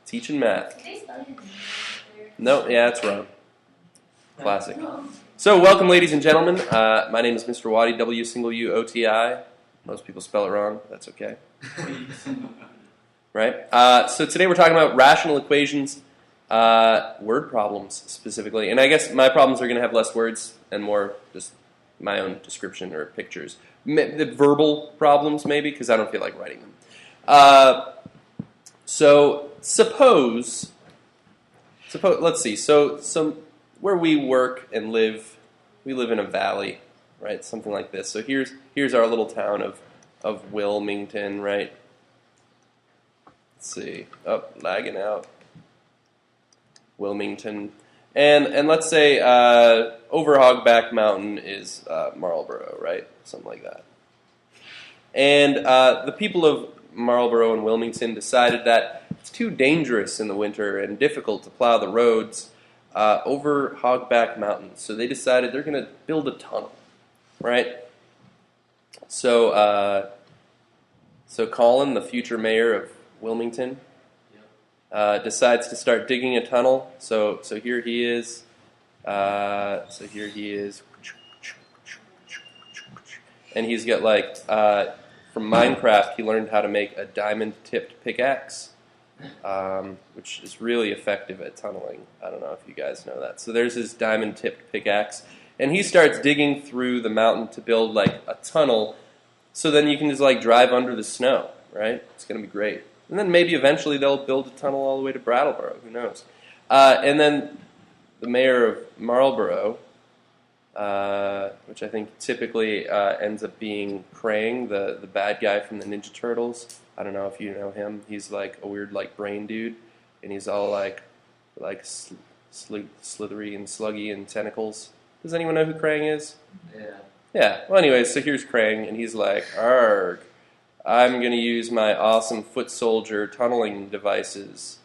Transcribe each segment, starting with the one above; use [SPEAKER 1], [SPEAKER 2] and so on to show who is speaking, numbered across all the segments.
[SPEAKER 1] Teaching math.
[SPEAKER 2] Did they spell your name there?
[SPEAKER 1] No, yeah, that's wrong. Classic. So, welcome, ladies and gentlemen. My name is Mr. Waddy, W-U-O-T-I. Most people spell it wrong. But that's okay. Right? So today we're talking about rational equations, word problems specifically. And I guess my problems are going to have less words and more just my own description or pictures. The verbal problems, maybe, because I don't feel like writing them. So suppose, let's see. So where we work and live, we live in a valley, right? Something like this. So here's our little town of Wilmington, right? Let's see. Oh, lagging out. Wilmington. And let's say over Hogback Mountain is Marlboro, right? Something like that. And the people of Marlboro and Wilmington decided that it's too dangerous in the winter and difficult to plow the roads over Hogback Mountain. So they decided they're going to build a tunnel, right? So Colin, the future mayor of Wilmington, decides to start digging a tunnel. So here he is. And he's got from Minecraft, he learned how to make a diamond-tipped pickaxe, which is really effective at tunneling. I don't know if you guys know that. So there's his diamond-tipped pickaxe. And he starts digging through the mountain to build a tunnel, so then you can just drive under the snow, right? It's going to be great. And then maybe eventually they'll build a tunnel all the way to Brattleboro. Who knows? And then the mayor of Marlboro, which I think typically ends up being Krang, the bad guy from the Ninja Turtles. I don't know if you know him. He's a weird brain dude, and he's all slithery and sluggy and tentacles. Does anyone know who Krang is? Yeah. Well, anyways, so here's Krang, and he's like, "Arg, I'm going to use my awesome foot soldier tunneling devices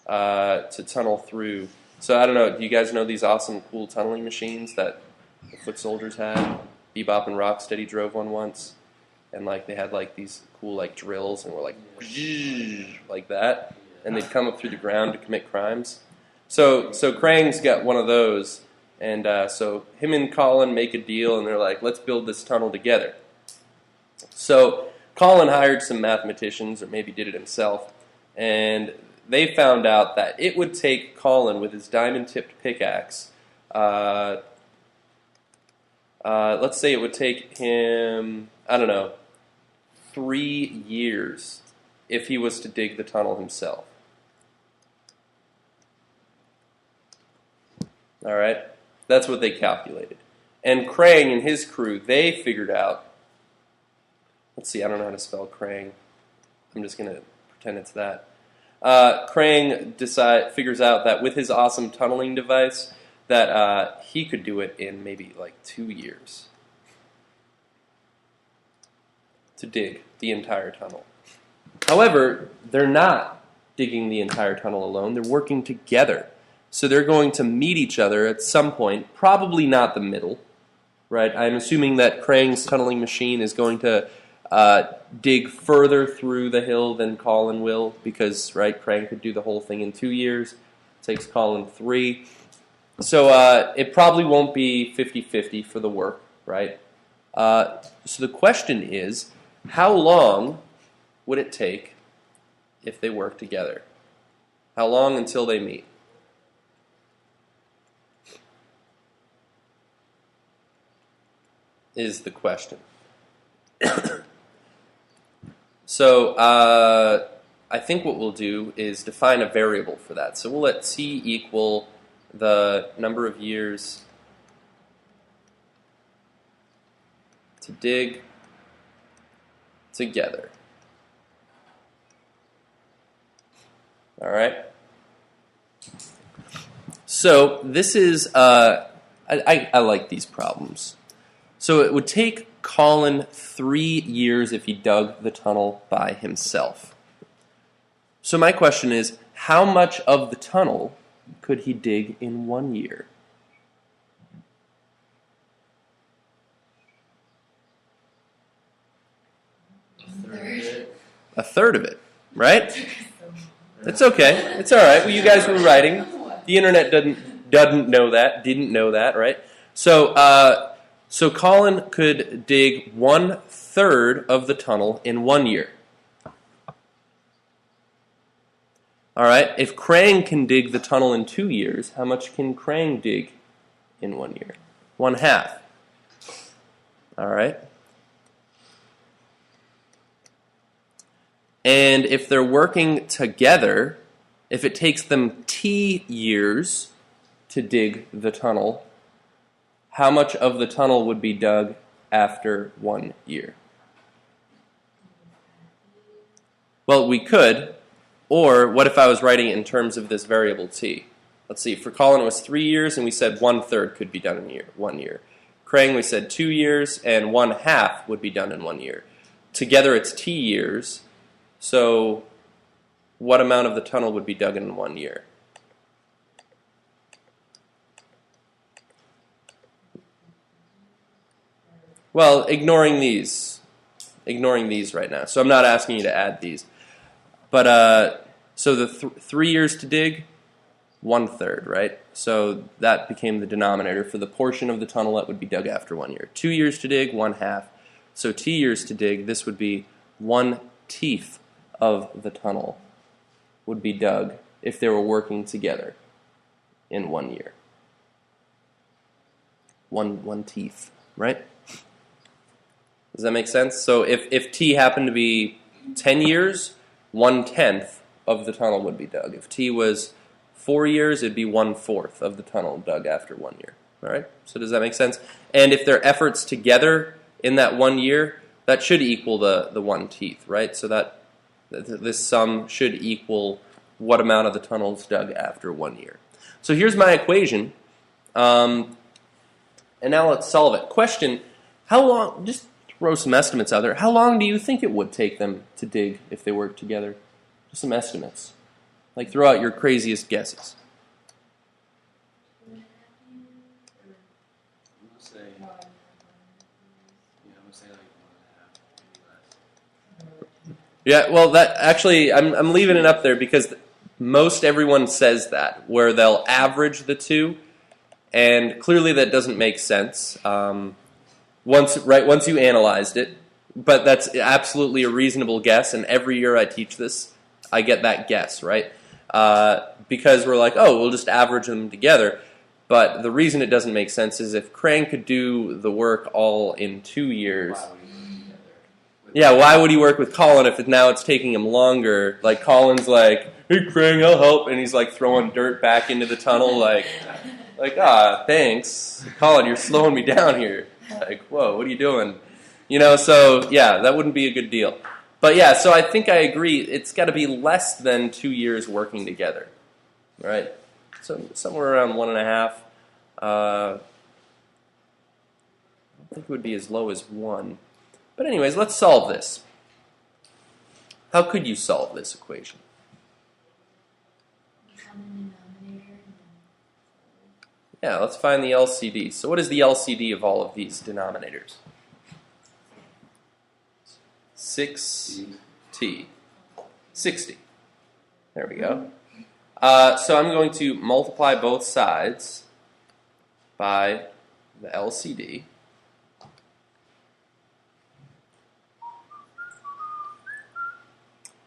[SPEAKER 1] to tunnel through." So I don't know. Do you guys know these awesome, cool tunneling machines that the foot soldiers had? Bebop and Rocksteady drove one once, and they had these cool drills, and were like that, and they'd come up through the ground to commit crimes. So Krang's got one of those, and so him and Colin make a deal, and they're like, "Let's build this tunnel together." So Colin hired some mathematicians, or maybe did it himself, and they found out that it would take Colin with his diamond-tipped pickaxe, let's say it would take him, 3 years if he was to dig the tunnel himself. All right? That's what they calculated. And Krang and his crew, they figured out, let's see, I don't know how to spell Krang. I'm just going to pretend it's that. Krang figures out that with his awesome tunneling device, that he could do it in maybe 2 years to dig the entire tunnel. However, they're not digging the entire tunnel alone. They're working together. So they're going to meet each other at some point, probably not the middle, right? I'm assuming that Krang's tunneling machine is going to dig further through the hill than Colin will, because, right, Krang could do the whole thing in 2 years. It takes Colin 3. So it probably won't be 50-50 for the work, right? So the question is, how long would it take if they work together? How long until they meet? Is the question. So I think what we'll do is define a variable for that. So we'll let t equal the number of years to dig together. All right? So this is, I like these problems. So it would take Colin 3 years if he dug the tunnel by himself. So my question is, how much of the tunnel could he dig in 1 year? A third of it, right? It's okay. It's all right. Well, you guys were writing. The internet didn't know that, right? So Colin could dig 1/3 of the tunnel in 1 year. All right. If Krang can dig the tunnel in 2 years, how much can Krang dig in 1 year? 1/2. All right. And if they're working together, if it takes them T years to dig the tunnel, how much of the tunnel would be dug after 1 year? Well, we could, or what if I was writing it in terms of this variable t? Let's see, for Colin it was 3 years, and we said 1/3 could be done in 1 year. Krang, we said 2 years, and 1/2 would be done in 1 year. Together it's T years, so what amount of the tunnel would be dug in 1 year? Well, ignoring these right now. So I'm not asking you to add these. But so the 3 years to dig, 1/3, right? So that became the denominator for the portion of the tunnel that would be dug after 1 year. 2 years to dig, 1/2. So T years to dig, this would be 1/10 of the tunnel would be dug if they were working together in 1 year. 1/10, right? Does that make sense? So if T happened to be 10 years, 1/10 of the tunnel would be dug. If T was 4 years, it'd be 1/4 of the tunnel dug after 1 year. All right? So does that make sense? And if their efforts together in that 1 year, that should equal the 1/10, right? So that this sum should equal what amount of the tunnel is dug after 1 year. So here's my equation. And now let's solve it. Question, how long, just throw some estimates out there, how long do you think it would take them to dig if they worked together? Just some estimates. Like, throw out your craziest guesses. Yeah, well, that actually, I'm leaving it up there because most everyone says that, where they'll average the two, and clearly that doesn't make sense once you analyzed it. But that's absolutely a reasonable guess, and every year I teach this, I get that guess, right? Because we're like, oh, we'll just average them together. But the reason it doesn't make sense is if Krang could do the work all in 2 years, yeah, why would he work with Colin if now it's taking him longer? Like, Colin's like, hey, Krang, I'll help. And he's like throwing dirt back into the tunnel like, thanks. Colin, you're slowing me down here. Like, whoa, what are you doing? So, yeah, that wouldn't be a good deal. But, yeah, so I think I agree. It's got to be less than 2 years working together, right? So somewhere around 1.5. I think it would be as low as 1. But anyways, let's solve this. How could you solve this equation? Yeah, let's find the LCD. So what is the LCD of all of these denominators? 6t. 60. There we go. So I'm going to multiply both sides by the LCD.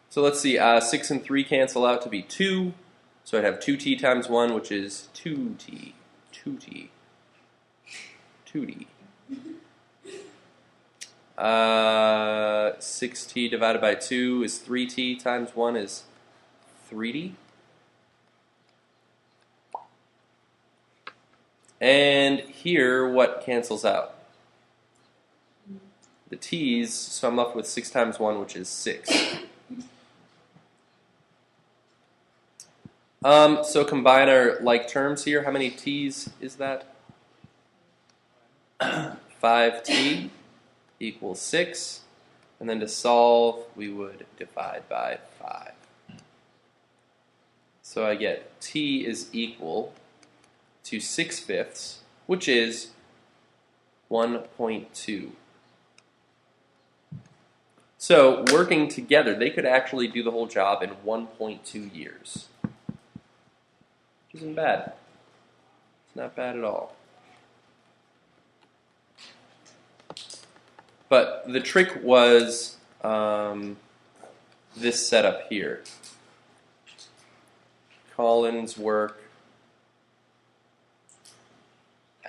[SPEAKER 1] So let's see, 6 and 3 cancel out to be 2. So I'd have 2t times 1, which is 2t. 2t. 2t. 6t divided by 2 is 3t times 1 is 3t. And here, what cancels out? The t's, so I'm left with 6 times 1, which is 6. So combine our like terms here. How many t's is that? 5t equals 6. And then to solve, we would divide by 5. So I get t is equal to 6/5, which is 1.2. So working together, they could actually do the whole job in 1.2 years. Which isn't bad. It's not bad at all. But the trick was this setup here. Colin's work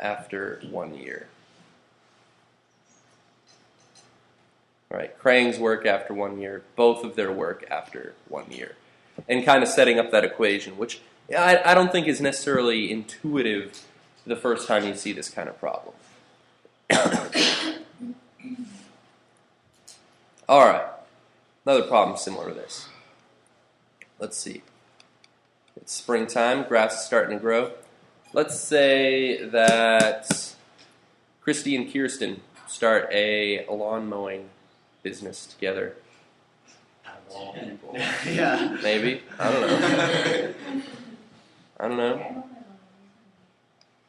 [SPEAKER 1] after 1 year. All right, Krang's work after 1 year, both of their work after 1 year. And kind of setting up that equation, which I don't think is necessarily intuitive the first time you see this kind of problem. All right, another problem similar to this. Let's see. It's springtime, grass is starting to grow. Let's say that Christy and Kirsten start a lawn mowing business together.
[SPEAKER 3] Yeah.
[SPEAKER 1] Maybe. I don't know.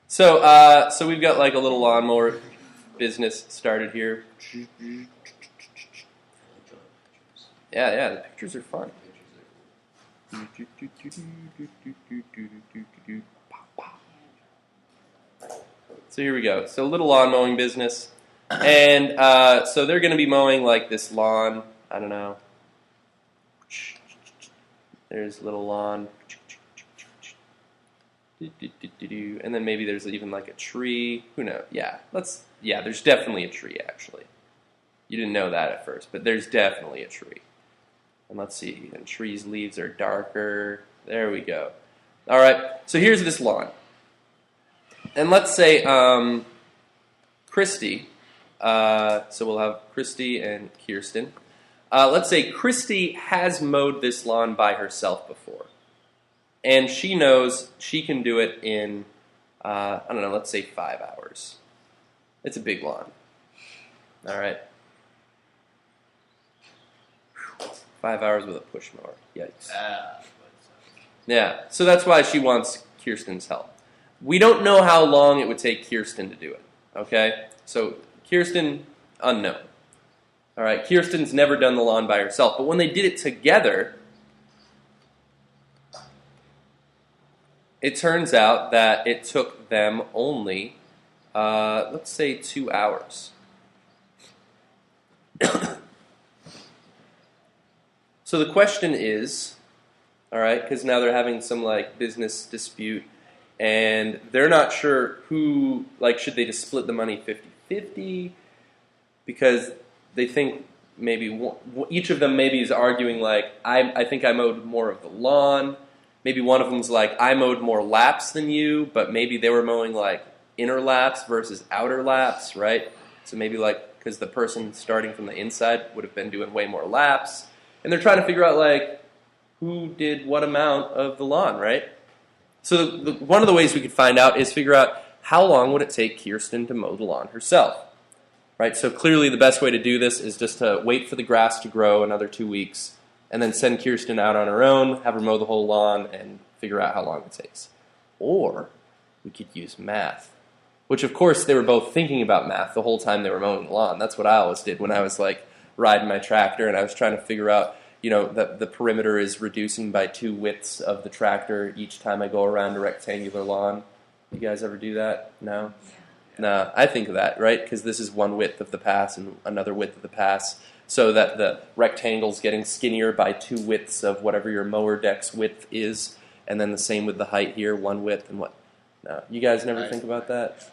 [SPEAKER 1] So we've got like a little lawnmower business started here. Yeah, the pictures are fun. So here we go. So a little lawn mowing business. And so they're going to be mowing like this lawn. I don't know. There's a little lawn. And then maybe there's even like a tree. Who knows? Yeah, there's definitely a tree actually. You didn't know that at first, but there's definitely a tree. And let's see, and trees' leaves are darker. There we go. All right, so here's this lawn. And let's say Christy, so we'll have Christy and Kirsten. Let's say Christy has mowed this lawn by herself before. And she knows she can do it in, I don't know, let's say 5 hours. It's a big lawn. All right. 5 hours with a push mower. Yikes. Yeah, so that's why she wants Kirsten's help. We don't know how long it would take Kirsten to do it, okay? So Kirsten, unknown. All right, Kirsten's never done the lawn by herself, but when they did it together, it turns out that it took them only, let's say 2 hours. So the question is, all right, because now they're having some like business dispute, and they're not sure who, like, should they just split the money 50-50? Because they think maybe each of them maybe is arguing like, I think I mowed more of the lawn. Maybe one of them's like, I mowed more laps than you, but maybe they were mowing like inner laps versus outer laps, right? So maybe like, because the person starting from the inside would have been doing way more laps. And they're trying to figure out like, who did what amount of the lawn, right? So one of the ways we could find out is figure out how long would it take Kirsten to mow the lawn herself, right? So clearly the best way to do this is just to wait for the grass to grow another 2 weeks and then send Kirsten out on her own, have her mow the whole lawn, and figure out how long it takes. Or we could use math, which of course they were both thinking about math the whole time they were mowing the lawn. That's what I always did when I was like riding my tractor and I was trying to figure out, you know, that the perimeter is reducing by 2 widths of the tractor each time I go around a rectangular lawn. You guys ever do that? No? No, I think of that, right? Because this is 1 width of the pass and another width of the pass, so that the rectangle's getting skinnier by 2 widths of whatever your mower deck's width is, and then the same with the height here, 1 width and what? No, you guys never think about that?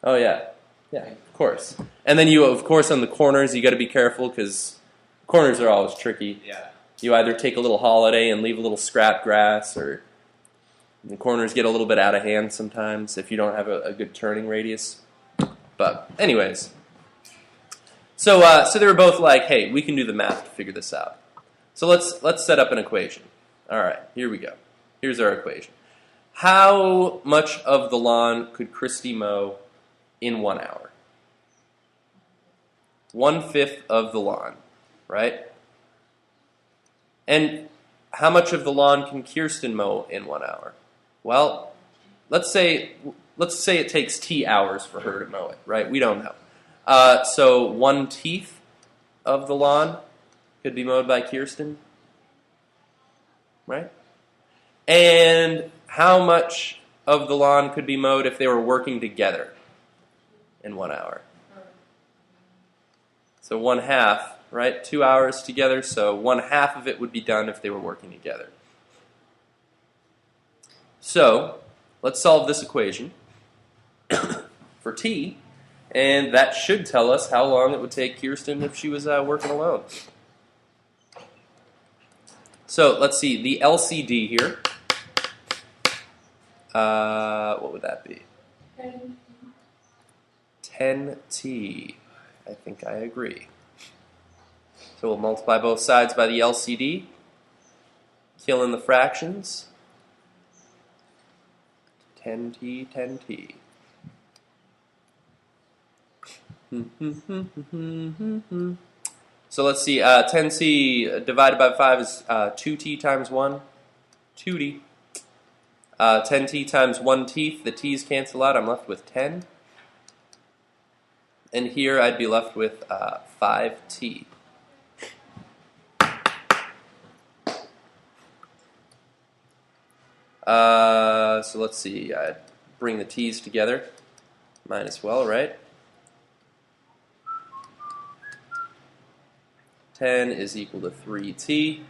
[SPEAKER 1] Oh, yeah. Yeah, of course. And then you, of course, on the corners, you got to be careful because corners are always tricky.
[SPEAKER 3] Yeah.
[SPEAKER 1] You either take a little holiday and leave a little scrap grass, or the corners get a little bit out of hand sometimes if you don't have a good turning radius. But anyways, so they were both like, hey, we can do the math to figure this out. So let's set up an equation. All right, here we go. Here's our equation. How much of the lawn could Christy mow in 1 hour? 1/5 of the lawn, right? And how much of the lawn can Kirsten mow in 1 hour? Well, let's say it takes T hours for her to mow it, right? We don't know. So 1/10 of the lawn could be mowed by Kirsten, right? And how much of the lawn could be mowed if they were working together in 1 hour? So 1/2, right? 2 hours together, so 1/2 of it would be done if they were working together. So let's solve this equation for t, and that should tell us how long it would take Kirsten if she was working alone. So let's see, the LCD here, what would that be? 10t. I think I agree. So we'll multiply both sides by the LCD, kill in the fractions. 10t, 10t. So let's see, 10t divided by 5 is 2t times 1, 2t. 10t times 1 teeth, the t's cancel out, I'm left with 10. And here I'd be left with 5t. So let's see, I'd bring the t's together. Might as well, right? 10 is equal to 3t.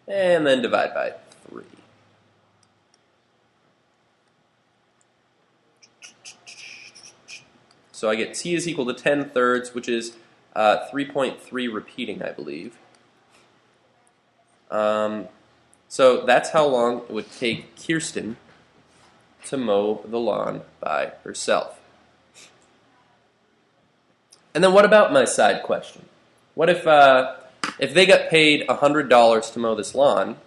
[SPEAKER 1] And then divide by 3. So I get t is equal to 10/3, which is 3.3 repeating, I believe. So that's how long it would take Kirsten to mow the lawn by herself. And then what about my side question? What if they got paid $100 to mow this lawn?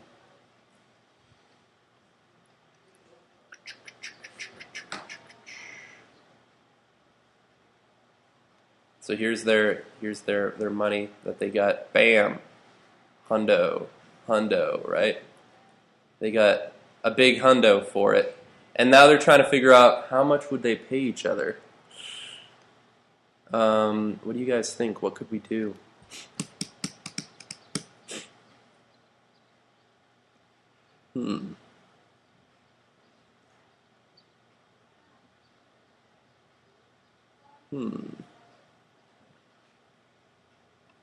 [SPEAKER 1] So here's their money that they got. Bam, hundo, right? They got a big hundo for it, and now they're trying to figure out how much would they pay each other. What do you guys think? What could we do?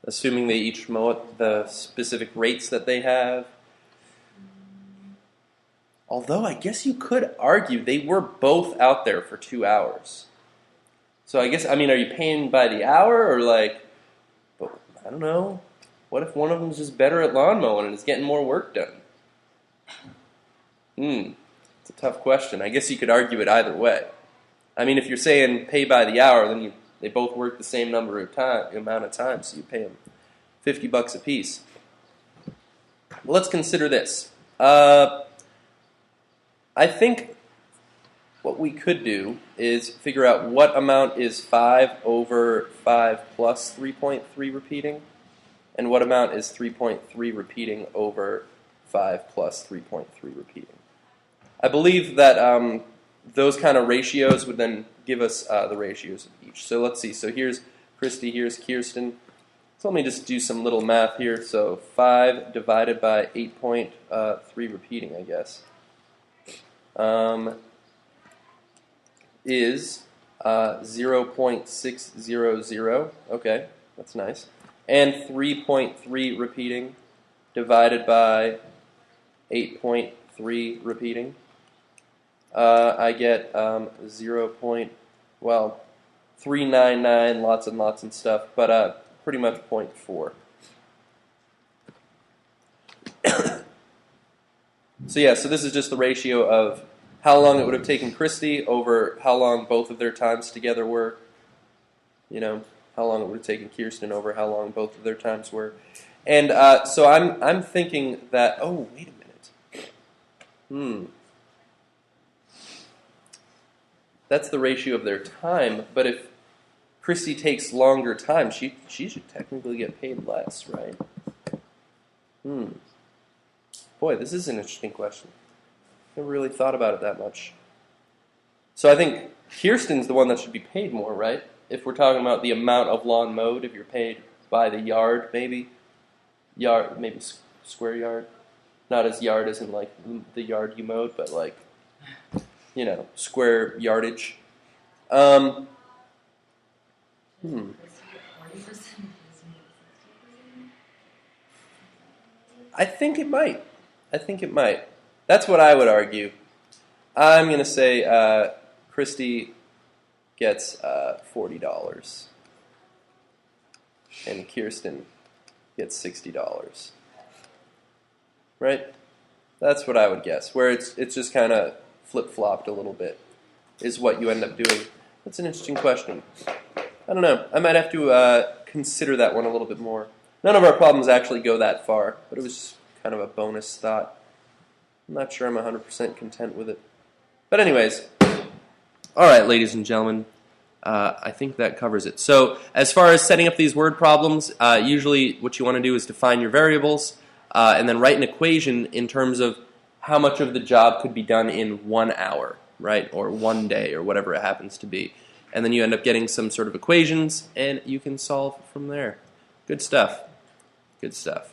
[SPEAKER 1] Assuming they each mow at the specific rates that they have. Although I guess you could argue they were both out there for 2 hours. So I guess, are you paying by the hour or I don't know. What if one of them's just better at lawn mowing and is getting more work done? It's a tough question. I guess you could argue it either way. If you're saying pay by the hour, then they both work the same amount of time, so you pay them $50 a piece. Well, let's consider this. I think what we could do is figure out what amount is 5 over 5 plus 3.3 repeating, and what amount is 3.3 repeating over 5 plus 3.3 repeating. I believe that those kind of ratios would then give us the ratios of each. So let's see. So here's Christy, here's Kirsten. So let me just do some little math here. So 5 divided by 8.3 repeating, I guess, is 0.600. Okay, that's nice. And 3.3 repeating divided by 8.3 repeating. I get 0.399, lots and lots and stuff, but pretty much 0.4. So this is just the ratio of how long it would have taken Christy over how long both of their times together were. How long it would have taken Kirsten over how long both of their times were. And so I'm thinking that, oh, wait a minute. That's the ratio of their time, but if Christy takes longer time, she should technically get paid less, right? Boy, this is an interesting question. Never really thought about it that much. So I think Kirsten's the one that should be paid more, right? If we're talking about the amount of lawn mowed, if you're paid by the yard, maybe. yard, maybe square yard. Not as yard as in like the yard you mowed, but like, square yardage. Hmm. I think it might. That's what I would argue. I'm going to say Christy gets $40. And Kirsten gets $60. Right? That's what I would guess. Where it's just kind of flip-flopped a little bit is what you end up doing. That's an interesting question. I don't know. I might have to consider that one a little bit more. None of our problems actually go that far, but it was just kind of a bonus thought. I'm not sure I'm 100% content with it. But anyways, all right, ladies and gentlemen, I think that covers it. So as far as setting up these word problems, usually what you want to do is define your variables and then write an equation in terms of how much of the job could be done in 1 hour, right, or 1 day, or whatever it happens to be. And then you end up getting some sort of equations, and you can solve from there. Good stuff. Good stuff.